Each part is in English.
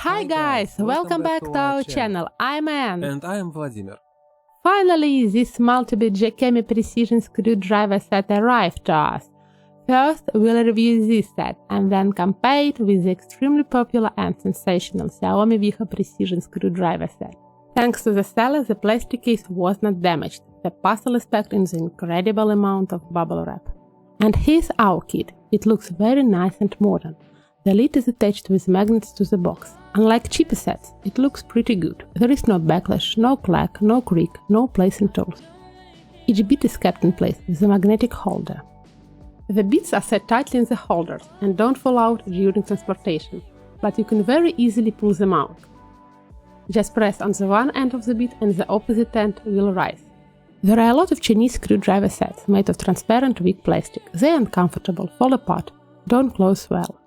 Hi guys, welcome back to our channel. I'm Anne. And I am Vladimir. Finally, this multi-bit Jakemy precision screwdriver set arrived to us. First, we'll review this set and then compare it with the extremely popular and sensational Xiaomi Wiha precision screwdriver set. Thanks to the seller, the plastic case was not damaged. The puzzle is packed in the incredible amount of bubble wrap. And here's our kit. It looks very nice and modern. The lid is attached with magnets to the box. Unlike cheaper sets, it looks pretty good. There is no backlash, no clack, no creak, no placing tools. Each bit is kept in place with a magnetic holder. The bits are set tightly in the holders and don't fall out during transportation, but you can very easily pull them out. Just press on the one end of the bit and the opposite end will rise. There are a lot of Chinese screwdriver sets made of transparent weak plastic. They are uncomfortable, fall apart, don't close well.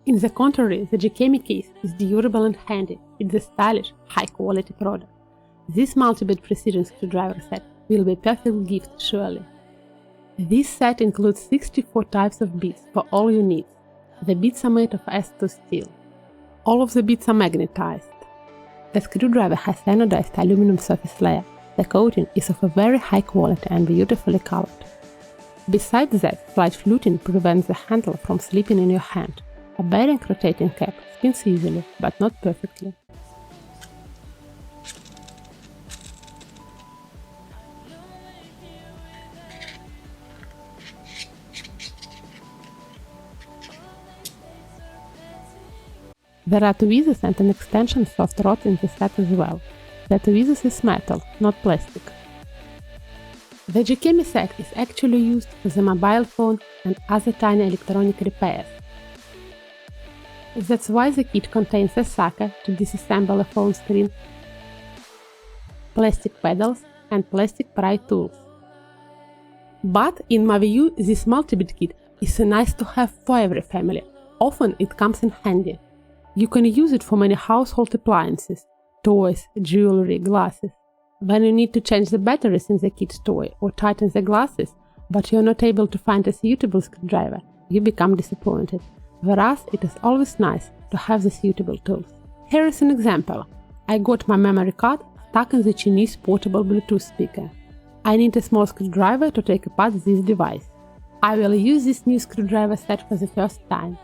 In the contrary, the Jakemy case is durable and handy. It's a stylish, high-quality product. This multi-bit precision screwdriver set will be a perfect gift, surely. This set includes 64 types of bits for all your needs. The bits are made of S2 steel. All of the bits are magnetized. The screwdriver has anodized aluminum surface layer. The coating is of a very high quality and beautifully colored. Besides that, slight fluting prevents the handle from slipping in your hand. A bearing rotating cap spins easily, but not perfectly. There are tweezers and an extension soft rod in the set as well. The tweezers is metal, not plastic. The Jakemy set is actually used for the mobile phone and other tiny electronic repairs. That's why the kit contains a sucker to disassemble a phone screen, plastic pedals and plastic pry tools. But in my view, this multi-bit kit is nice to have for every family. Often it comes in handy. You can use it for many household appliances, toys, jewelry, glasses. When you need to change the batteries in the kid's toy or tighten the glasses, but you're not able to find a suitable screwdriver, you become disappointed. Whereas it is always nice to have the suitable tools. Here is an example. I got my memory card stuck in the Chinese portable Bluetooth speaker. I need a small screwdriver to take apart this device. I will use this new screwdriver set for the first time.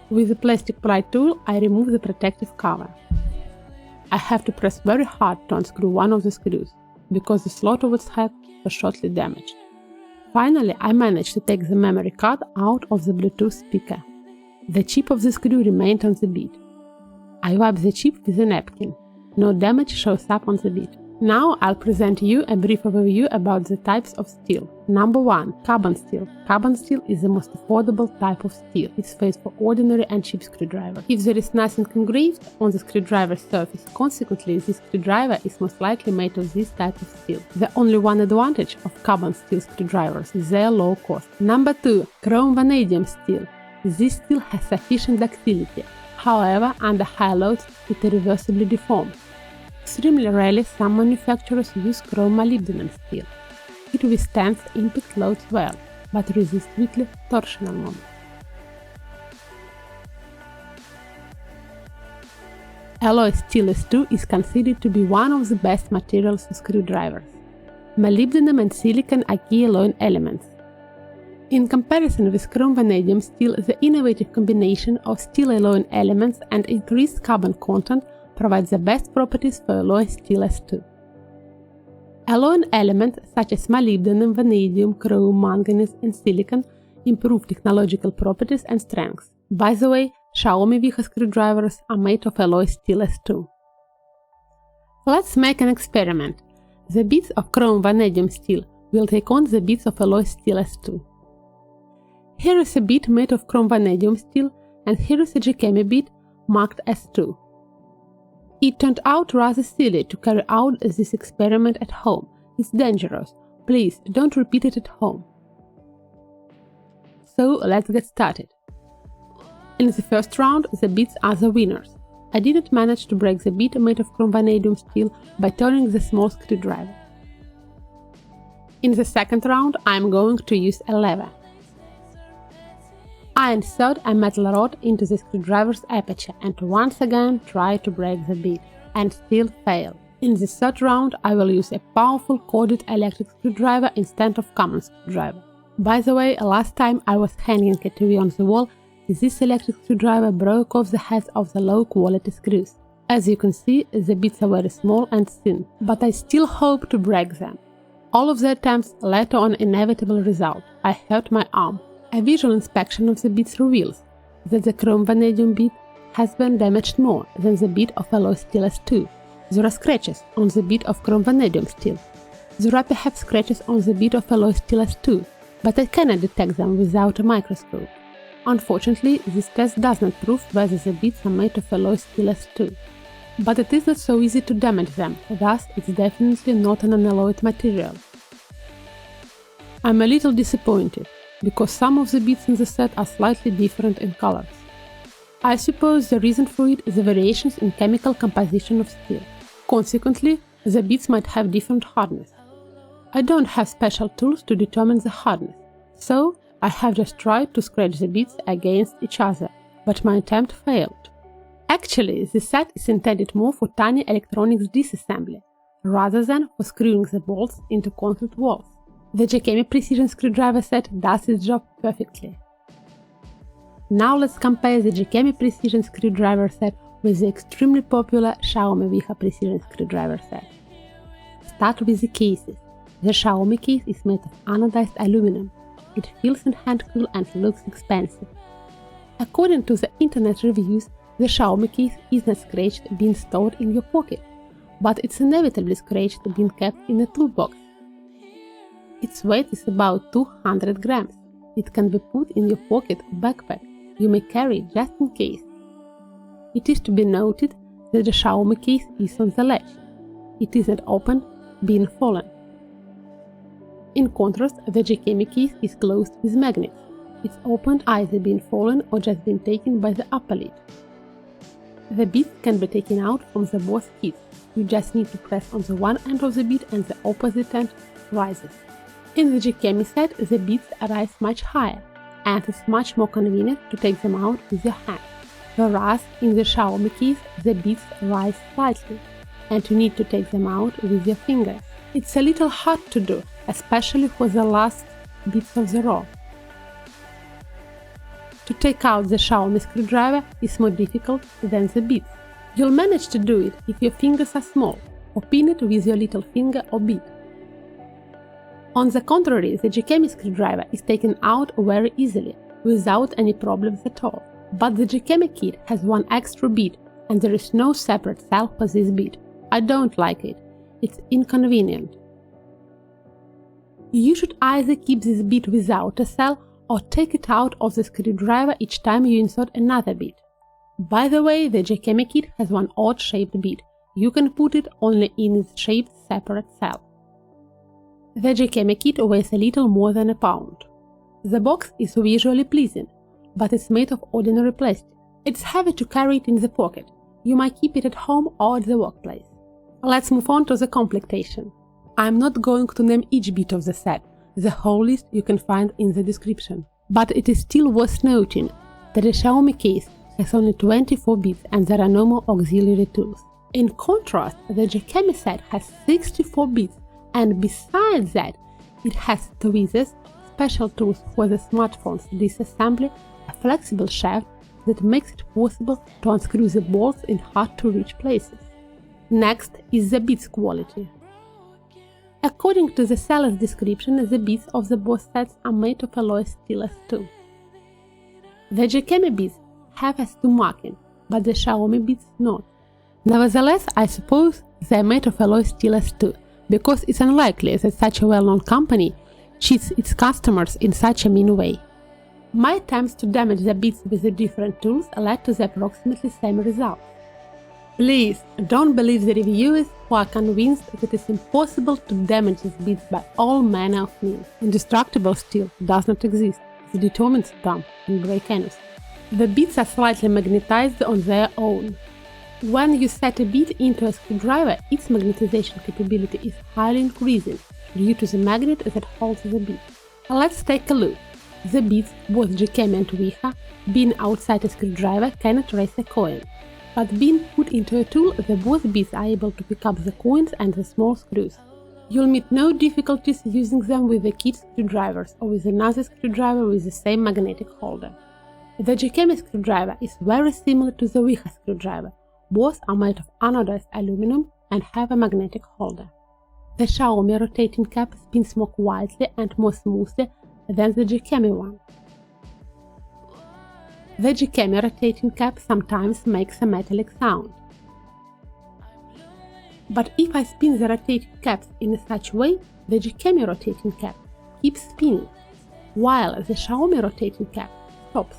With the plastic pry tool, I remove the protective cover. I have to press very hard to unscrew one of the screws, because the slot of its head was shortly damaged. Finally, I managed to take the memory card out of the Bluetooth speaker. The chip of the screw remained on the bit. I wipe the chip with a napkin. No damage shows up on the bit. Now I'll present you a brief overview about the types of steel. Number 1. Carbon steel. Carbon steel is the most affordable type of steel. It's made for ordinary and cheap screwdrivers. If there is nothing engraved on the screwdriver surface, consequently this screwdriver is most likely made of this type of steel. The only one advantage of carbon steel screwdrivers is their low cost. Number 2. Chrome vanadium steel. This steel has sufficient ductility. However, under high loads it irreversibly deforms. Extremely rarely, some manufacturers use chrome molybdenum steel. It withstands impact loads well, but resists weakly torsional moments. Alloy steel S2 is considered to be one of the best materials for screwdrivers. Molybdenum and silicon are key alloying elements. In comparison with chrome vanadium steel, the innovative combination of steel alloying elements and increased carbon content provides the best properties for alloy steel S2. Alloying elements such as molybdenum, vanadium, chrome, manganese and silicon improve technological properties and strengths. By the way, Xiaomi Wiha screwdrivers are made of alloy steel S2. Let's make an experiment. The bits of chrome vanadium steel will take on the bits of alloy steel S2. Here is a bit made of chrome vanadium steel and here is a Jakemy bit marked S2. It turned out rather silly to carry out this experiment at home. It's dangerous. Please don't repeat it at home. So let's get started. In the first round, the bits are the winners. I didn't manage to break the bit made of chrome vanadium steel by turning the small screwdriver. In the second round, I am going to use a lever. I insert a metal rod into the screwdriver's aperture and once again try to break the bead, and still fail. In the third round, I will use a powerful corded electric screwdriver instead of common screwdriver. By the way, last time I was hanging a TV on the wall, this electric screwdriver broke off the heads of the low-quality screws. As you can see, the beads are very small and thin, but I still hope to break them. All of the attempts led to an inevitable result. I hurt my arm. A visual inspection of the beads reveals that the chrome vanadium bead has been damaged more than the bead of alloy steel S2. There are scratches on the bead of chrome vanadium steel. There are perhaps scratches on the bead of alloy steel S2, but I cannot detect them without a microscope. Unfortunately, this test does not prove whether the beads are made of alloy steel S2. But it is not so easy to damage them, thus it's definitely not an unalloyed material. I'm a little disappointed, because some of the beads in the set are slightly different in colors. I suppose the reason for it is the variations in chemical composition of steel. Consequently, the beads might have different hardness. I don't have special tools to determine the hardness, so I have just tried to scratch the beads against each other, but my attempt failed. Actually, this set is intended more for tiny electronics disassembly, rather than for screwing the bolts into concrete walls. The Jakemy Precision Screwdriver set does its job perfectly. Now let's compare the Jakemy Precision Screwdriver set with the extremely popular Xiaomi Wiha Precision Screwdriver set. Start with the cases. The Xiaomi case is made of anodized aluminum. It feels and hand-cool and looks expensive. According to the internet reviews, the Xiaomi case is not scratched being stored in your pocket, but it's inevitably scratched being kept in a toolbox. Its weight is about 200 grams. It can be put in your pocket or backpack. You may carry just in case. It is to be noted that the Xiaomi case is on the latch. It isn't open, being fallen. In contrast, the Jakemy case is closed with magnets. It's opened either being fallen or just been taken by the upper lid. The beads can be taken out from the both kits. You just need to press on the one end of the bead and the opposite end rises. In the Jakemy set, the beads rise much higher, and it's much more convenient to take them out with your hand. Whereas in the Xiaomi case, the beads rise slightly, and you need to take them out with your fingers. It's a little hard to do, especially for the last bits of the row. To take out the Xiaomi screwdriver is more difficult than the beads. You'll manage to do it if your fingers are small, or pin it with your little finger or bead. On the contrary, the Jakemy screwdriver is taken out very easily, without any problems at all. But the Jakemy kit has one extra bead, and there is no separate cell for this bead. I don't like it. It's inconvenient. You should either keep this bead without a cell or take it out of the screwdriver each time you insert another bead. By the way, the Jakemy kit has one odd-shaped bead. You can put it only in its shaped separate cell. The Jakemy kit weighs a little more than a pound. The box is visually pleasing, but it's made of ordinary plastic. It's heavy to carry it in the pocket. You might keep it at home or at the workplace. Let's move on to the completation. I'm not going to name each bit of the set. The whole list you can find in the description. But it is still worth noting that the Xiaomi case has only 24 bits and there are no more auxiliary tools. In contrast, the Jakemy set has 64 bits, and besides that, it has tweezers, special tools for the smartphone's disassembly, a flexible shaft that makes it possible to unscrew the bolts in hard-to-reach places. Next is the beads quality. According to the seller's description, the beads of the both sets are made of alloy steel S2. The Jakemy beads have S2 marking, but the Xiaomi beads not. Nevertheless, I suppose they are made of alloy steel S2, because it's unlikely that such a well-known company cheats its customers in such a mean way. My attempts to damage the beads with the different tools led to the approximately same result. Please don't believe the reviewers who are convinced that it's impossible to damage these beads by all manner of means. Indestructible steel does not exist. It's determined to bump and break anything. The beads are slightly magnetized on their own. When you set a bead into a screwdriver, its magnetization capability is highly increasing due to the magnet that holds the bead. Let's take a look. The beads, both Jakemy and Wiha, being outside a screwdriver, cannot raise a coin. But being put into a tool, the both beads are able to pick up the coins and the small screws. You'll meet no difficulties using them with the kid screwdrivers or with another screwdriver with the same magnetic holder. The Jakemy screwdriver is very similar to the Wiha screwdriver. Both are made of anodized aluminum and have a magnetic holder. The Xiaomi rotating cap spins more quietly and more smoothly than the Jakemy one. The Jakemy rotating cap sometimes makes a metallic sound. But if I spin the rotating caps in such a way, the Jakemy rotating cap keeps spinning, while the Xiaomi rotating cap stops.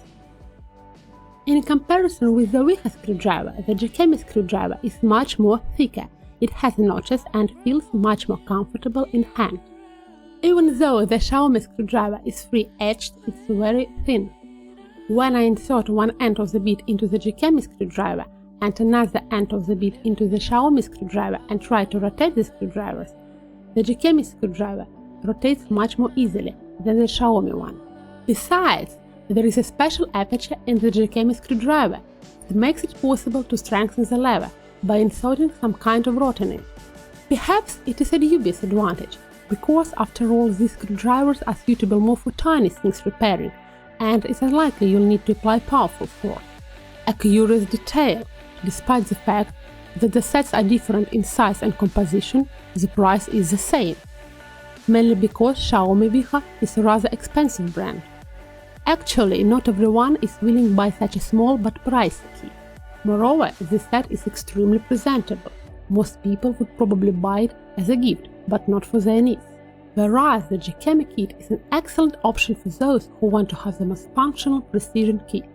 In comparison with the Wiha screwdriver, the Jakemy screwdriver is much more thicker. It has notches and feels much more comfortable in hand. Even though the Xiaomi screwdriver is free-edged, it's very thin. When I insert one end of the bead into the Jakemy screwdriver and another end of the bead into the Xiaomi screwdriver and try to rotate the screwdrivers, the Jakemy screwdriver rotates much more easily than the Xiaomi one. Besides, there is a special aperture in the Jakemy screwdriver that makes it possible to strengthen the lever by inserting some kind of rod in it. Perhaps it is a dubious advantage, because after all these screwdrivers are suitable more for tiny things repairing, and it's unlikely you'll need to apply powerful force. A curious detail: despite the fact that the sets are different in size and composition, the price is the same, mainly because Xiaomi Wiha is a rather expensive brand. Actually, not everyone is willing to buy such a small but pricey kit. Moreover, this set is extremely presentable. Most people would probably buy it as a gift, but not for their needs. Whereas the Jakemy kit is an excellent option for those who want to have the most functional precision kit.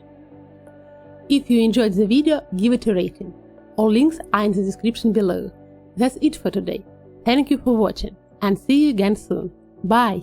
If you enjoyed the video, give it a rating. All links are in the description below. That's it for today. Thank you for watching, and see you again soon. Bye!